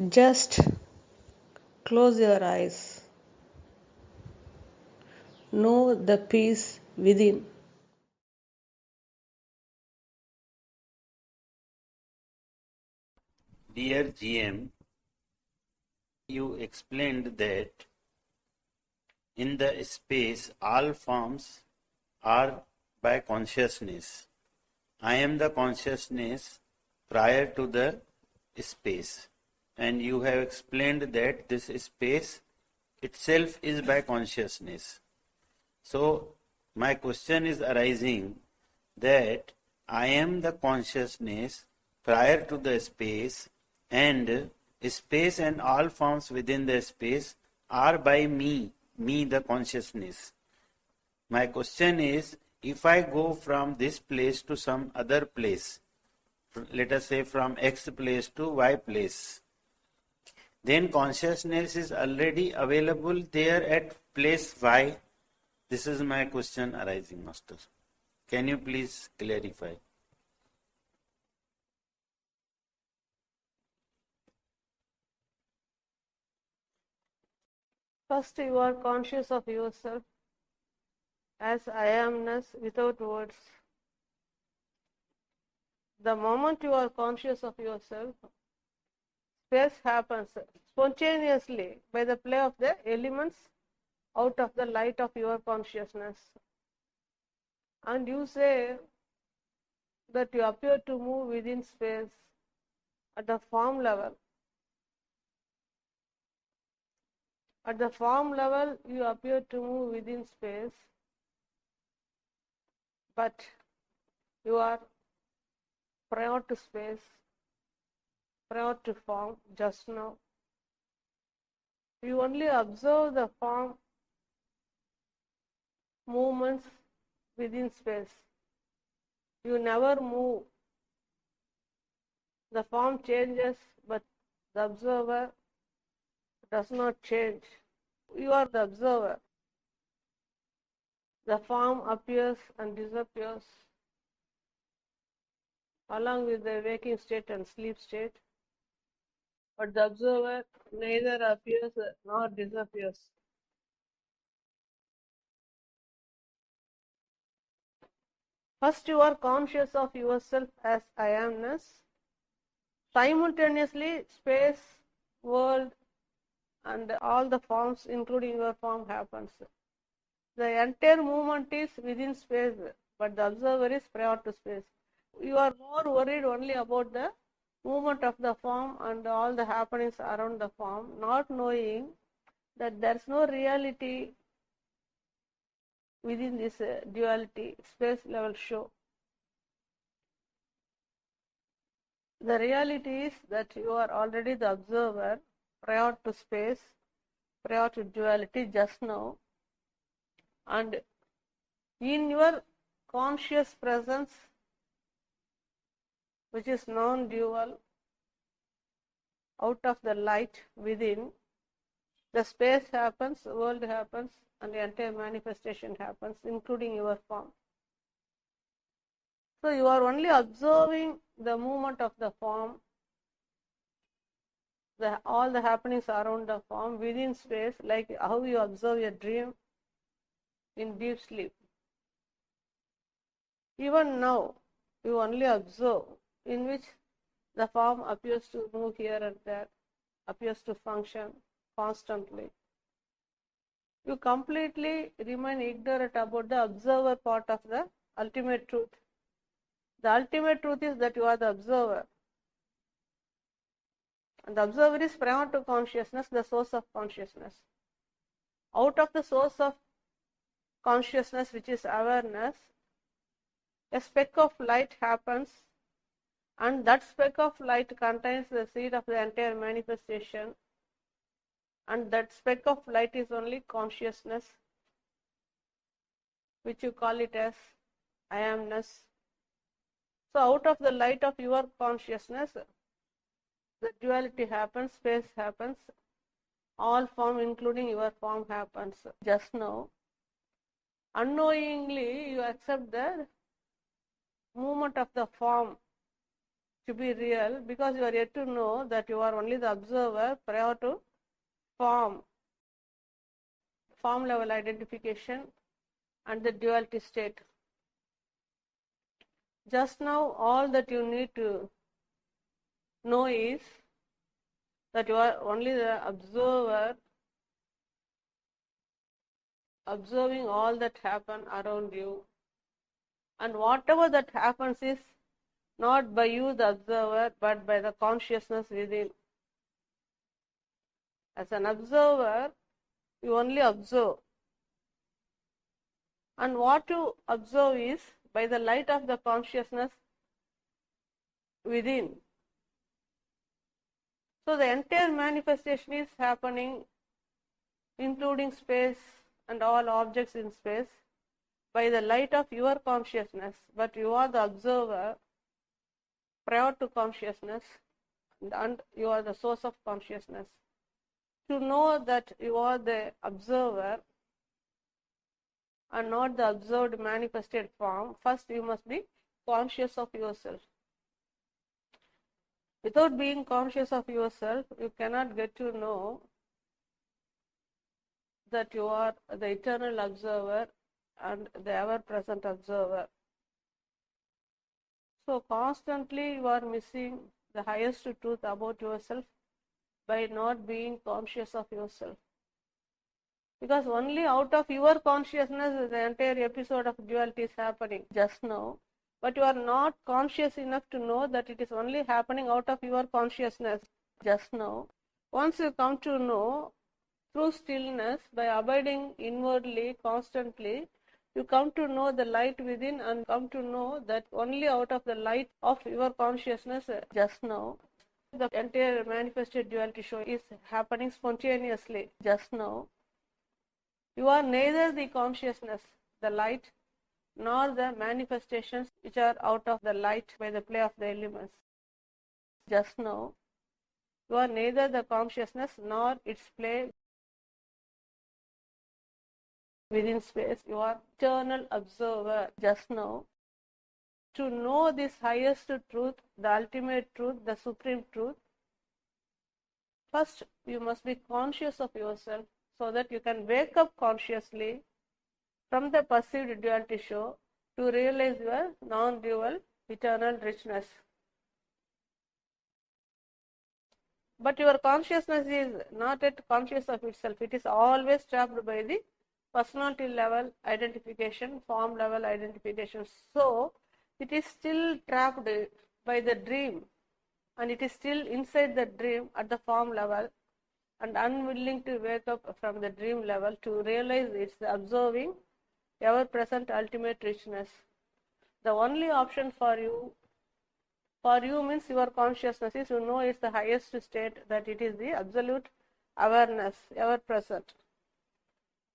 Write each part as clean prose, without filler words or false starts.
Just close your eyes. Know the peace within. Dear GM, you explained that in the space all forms are by consciousness. I am the consciousness prior to the space. And you have explained that this space itself is by consciousness. So, my question is arising that I am the consciousness prior to the space, and space and all forms within the space are by me the consciousness. My question is, if I go from this place to some other place, let us say from X place to Y place, then consciousness is already available there at place Y. This is my question arising, Master. Can you please clarify? First, you are conscious of yourself as I amness without words. The moment you are conscious of yourself, space happens spontaneously by the play of the elements out of the light of your consciousness. And you say that you appear to move within space at the form level. At the form level, you appear to move within space, but you are prior to space, prior to form just now. You only observe the form movements within space. You never move. The form changes, but the observer does not change. You are the observer. The form appears and disappears along with the waking state and sleep state, but the observer neither appears nor disappears. First, you are conscious of yourself as I amness. Simultaneously, space, world, and all the forms, including your form, happens. The entire movement is within space, but the observer is prior to space. You are more worried only about the movement of the form and all the happenings around the form, not knowing that there is no reality within this duality, space level show. The reality is that you are already the observer prior to space, prior to duality just now, and in your conscious presence, which is non-dual, out of the light within, the space happens, the world happens, and the entire manifestation happens, including your form. So you are only observing the movement of the form, all the happenings around the form within space, like how you observe a dream in deep sleep. Even now, you only observe, in which the form appears to move here and there, appears to function constantly. You completely remain ignorant about the observer part of the ultimate truth. The ultimate truth is that you are the observer. And the observer is prior to consciousness, the source of consciousness. Out of the source of consciousness, which is awareness, a speck of light happens, and that speck of light contains the seed of the entire manifestation, and that speck of light is only consciousness, which you call it as I amness. So out of the light of your consciousness, the duality happens, space happens, all form, including your form, happens. Just now, unknowingly, you accept the movement of the form to be real, because you are yet to know that you are only the observer prior to form level identification and the duality state. Just now all that you need to know is that you are only the observer observing all that happen around you, and whatever that happens is not by you the observer but by the consciousness within. As an observer, you only observe, and what you observe is by the light of the consciousness within. So the entire manifestation is happening, including space and all objects in space, by the light of your consciousness, but you are the observer prior to consciousness, and you are the source of consciousness. To know that you are the observer and not the observed manifested form, first you must be conscious of yourself. Without being conscious of yourself, you cannot get to know that you are the eternal observer and the ever-present observer. So constantly you are missing the highest truth about yourself by not being conscious of yourself. Because only out of your consciousness the entire episode of duality is happening just now. But you are not conscious enough to know that it is only happening out of your consciousness just now. Once you come to know through stillness, by abiding inwardly constantly, you come to know the light within and come to know that only out of the light of your consciousness just now, the entire manifested duality show is happening spontaneously just now. You are neither the consciousness, the light, nor the manifestations which are out of the light by the play of the elements. Just now, you are neither the consciousness nor its play within space. You are eternal observer just now. To know this highest truth, the ultimate truth, the supreme truth, first you must be conscious of yourself so that you can wake up consciously from the perceived duality show to realize your non-dual eternal richness. But your consciousness is not yet conscious of itself. It is always trapped by the personality level identification, form level identification. So it is still trapped by the dream, and it is still inside the dream at the form level and unwilling to wake up from the dream level to realize it's observing ever-present ultimate richness. The only option for you means your consciousness is, you know, it's the highest state, that it is the absolute awareness, ever-present.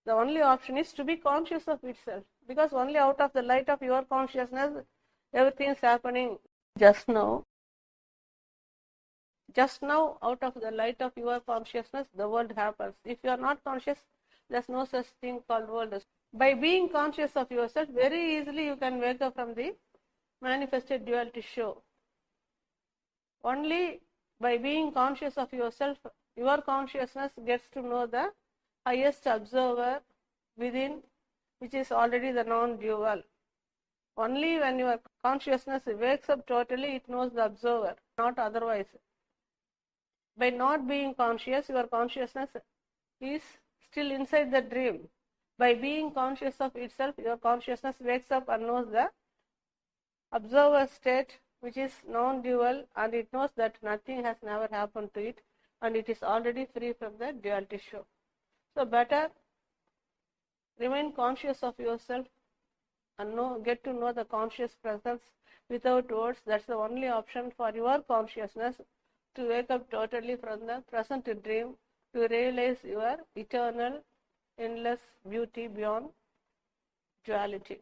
The only option is to be conscious of itself, because only out of the light of your consciousness everything is happening just now. Just now, out of the light of your consciousness, the world happens. If you are not conscious, there's no such thing called world. By being conscious of yourself, very easily you can wake up from the manifested duality show. Only by being conscious of yourself, your consciousness gets to know the highest observer within, which is already the non-dual. Only when your consciousness wakes up totally, it knows the observer, not otherwise. By not being conscious, your consciousness is still inside the dream. By being conscious of itself, your consciousness wakes up and knows the observer state, which is non-dual, and it knows that nothing has never happened to it, and it is already free from the duality show. So better remain conscious of yourself and get to know the conscious presence without words. That's the only option for your consciousness to wake up totally from the present dream, to realize your eternal, endless beauty beyond duality.